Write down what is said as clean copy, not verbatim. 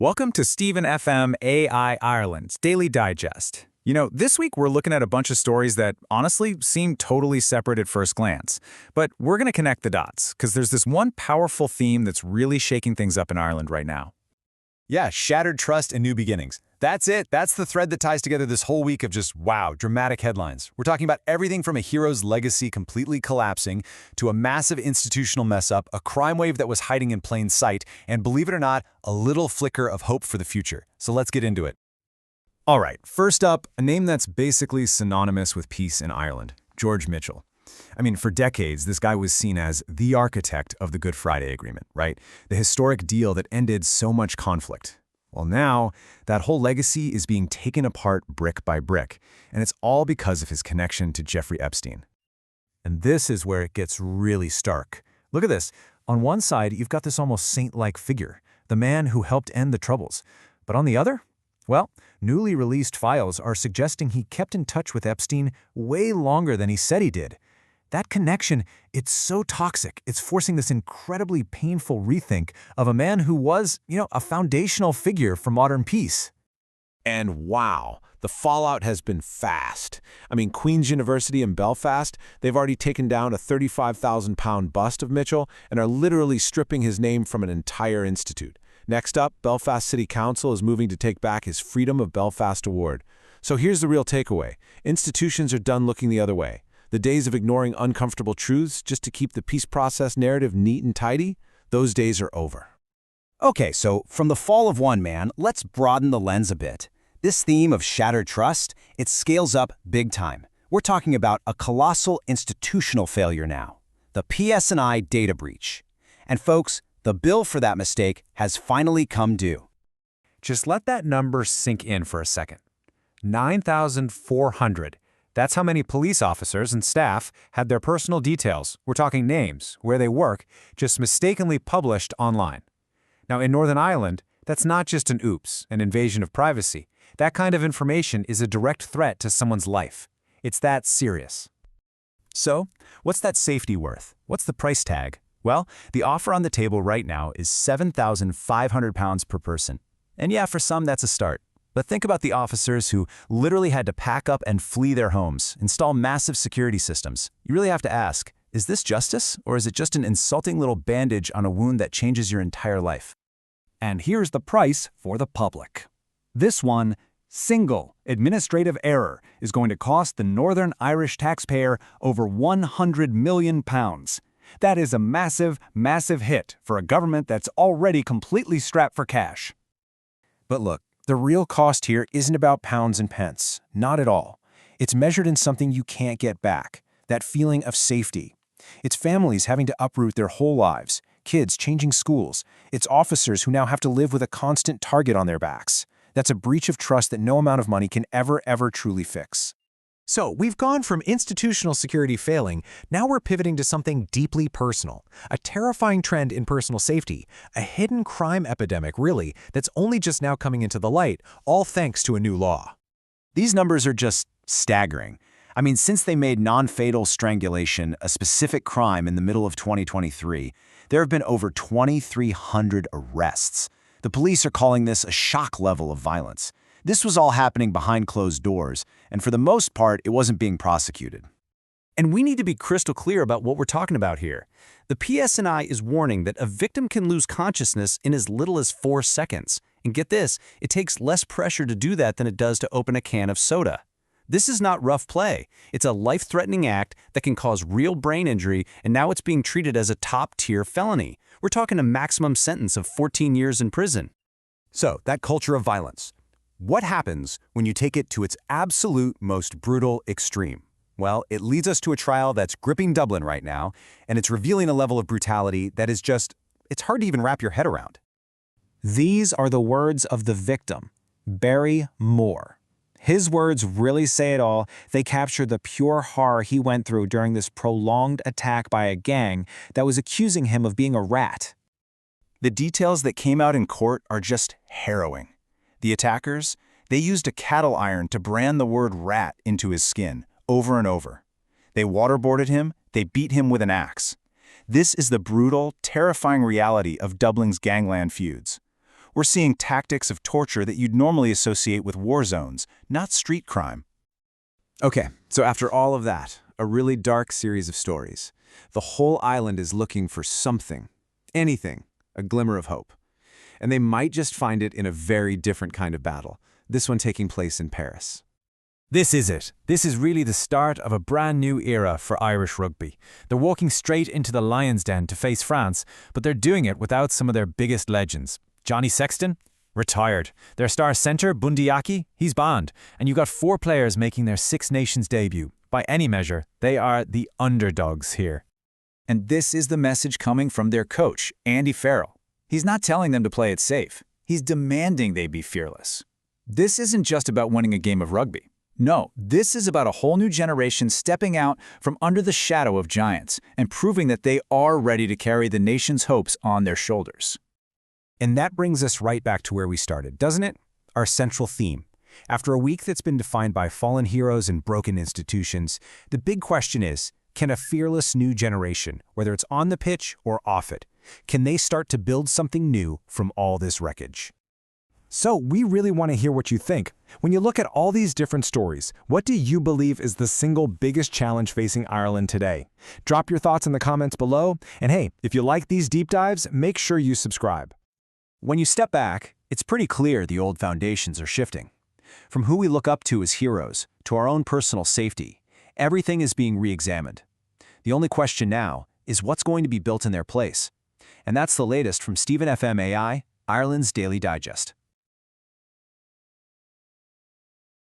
Welcome to Stephen FM AI Ireland's Daily Digest. This week we're looking at a bunch of stories that honestly seem totally separate at first glance. But we're going to connect the dots, because there's this one powerful theme that's really shaking things up in Ireland right now. Yeah, shattered trust and new beginnings. That's it. That's the thread that ties together this whole week of just, wow, dramatic headlines. We're talking about everything from a hero's legacy completely collapsing to a massive institutional mess-up, a crime wave that was hiding in plain sight, and believe it or not, a little flicker of hope for the future. So let's get into it. All right, first up, a name that's basically synonymous with peace in Ireland, George Mitchell. For decades, this guy was seen as the architect of the Good Friday Agreement, right? The historic deal that ended so much conflict. Well, now, that whole legacy is being taken apart brick by brick, and it's all because of his connection to Jeffrey Epstein. And this is where it gets really stark. Look at this. On one side, you've got this almost saint-like figure, the man who helped end the Troubles. But on the other? Well, newly released files are suggesting he kept in touch with Epstein way longer than he said he did. That connection, it's so toxic, it's forcing this incredibly painful rethink of a man who was, a foundational figure for modern peace. And wow, the fallout has been fast. Queen's University in Belfast, they've already taken down a 35,000-pound bust of Mitchell and are literally stripping his name from an entire institute. Next up, Belfast City Council is moving to take back his Freedom of Belfast Award. So here's the real takeaway. Institutions are done looking the other way. The days of ignoring uncomfortable truths just to keep the peace process narrative neat and tidy, those days are over. Okay, so from the fall of one man, let's broaden the lens a bit. This theme of shattered trust, it scales up big time. We're talking about a colossal institutional failure now, the PS&I data breach. And folks, the bill for that mistake has finally come due. Just let that number sink in for a second. 9,400. That's how many police officers and staff had their personal details, we're talking names, where they work, just mistakenly published online. Now, in Northern Ireland, that's not just an oops, an invasion of privacy. That kind of information is a direct threat to someone's life. It's that serious. So, what's that safety worth? What's the price tag? Well, the offer on the table right now is £7,500 per person. And yeah, for some, that's a start. But think about the officers who literally had to pack up and flee their homes, install massive security systems. You really have to ask, is this justice, or is it just an insulting little bandage on a wound that changes your entire life? And here's the price for the public. This one, single administrative error, is going to cost the Northern Irish taxpayer over £100 million. That is a massive, massive hit for a government that's already completely strapped for cash. But look, the real cost here isn't about pounds and pence. Not at all. It's measured in something you can't get back, that feeling of safety. It's families having to uproot their whole lives, kids changing schools. It's officers who now have to live with a constant target on their backs. That's a breach of trust that no amount of money can ever truly fix. So, we've gone from institutional security failing, now we're pivoting to something deeply personal, a terrifying trend in personal safety, a hidden crime epidemic, really, that's only just now coming into the light, all thanks to a new law. These numbers are just staggering. Since they made non-fatal strangulation a specific crime in the middle of 2023, there have been over 2,300 arrests. The police are calling this a shock level of violence. This was all happening behind closed doors, and for the most part, it wasn't being prosecuted. And we need to be crystal clear about what we're talking about here. The PS&I is warning that a victim can lose consciousness in as little as 4 seconds. And get this, it takes less pressure to do that than it does to open a can of soda. This is not rough play. It's a life-threatening act that can cause real brain injury, and now it's being treated as a top-tier felony. We're talking a maximum sentence of 14 years in prison. So, that culture of violence. What happens when you take it to its absolute most brutal extreme? Well, it leads us to a trial that's gripping Dublin right now, and it's revealing a level of brutality that is just, it's hard to even wrap your head around. These are the words of the victim, Barry Moore. His words really say it all. They capture the pure horror he went through during this prolonged attack by a gang that was accusing him of being a rat. The details that came out in court are just harrowing. The attackers, they used a cattle iron to brand the word rat into his skin over and over. They waterboarded him, they beat him with an axe. This is the brutal, terrifying reality of Dublin's gangland feuds. We're seeing tactics of torture that you'd normally associate with war zones, not street crime. Okay, so after all of that, a really dark series of stories, the whole island is looking for something, anything, a glimmer of hope. And they might just find it in a very different kind of battle, this one taking place in Paris. This is it. This is really the start of a brand new era for Irish rugby. They're walking straight into the lion's den to face France, but they're doing it without some of their biggest legends. Johnny Sexton? Retired. Their star centre, Bundyaki? He's banned. And you've got 4 players making their Six Nations debut. By any measure, they are the underdogs here. And this is the message coming from their coach, Andy Farrell. He's not telling them to play it safe. He's demanding they be fearless. This isn't just about winning a game of rugby. No, this is about a whole new generation stepping out from under the shadow of giants and proving that they are ready to carry the nation's hopes on their shoulders. And that brings us right back to where we started, doesn't it? Our central theme. After a week that's been defined by fallen heroes and broken institutions, the big question is, can a fearless new generation, whether it's on the pitch or off it, can they start to build something new from all this wreckage? So we really want to hear what you think. When you look at all these different stories, what do you believe is the single biggest challenge facing Ireland today? Drop your thoughts in the comments below, and hey, if you like these deep dives, make sure you subscribe. When you step back, it's pretty clear the old foundations are shifting. From who we look up to as heroes to our own personal safety, everything is being re-examined. The only question now is what's going to be built in their place. And that's the latest from Stephen FM AI, Ireland's Daily Digest.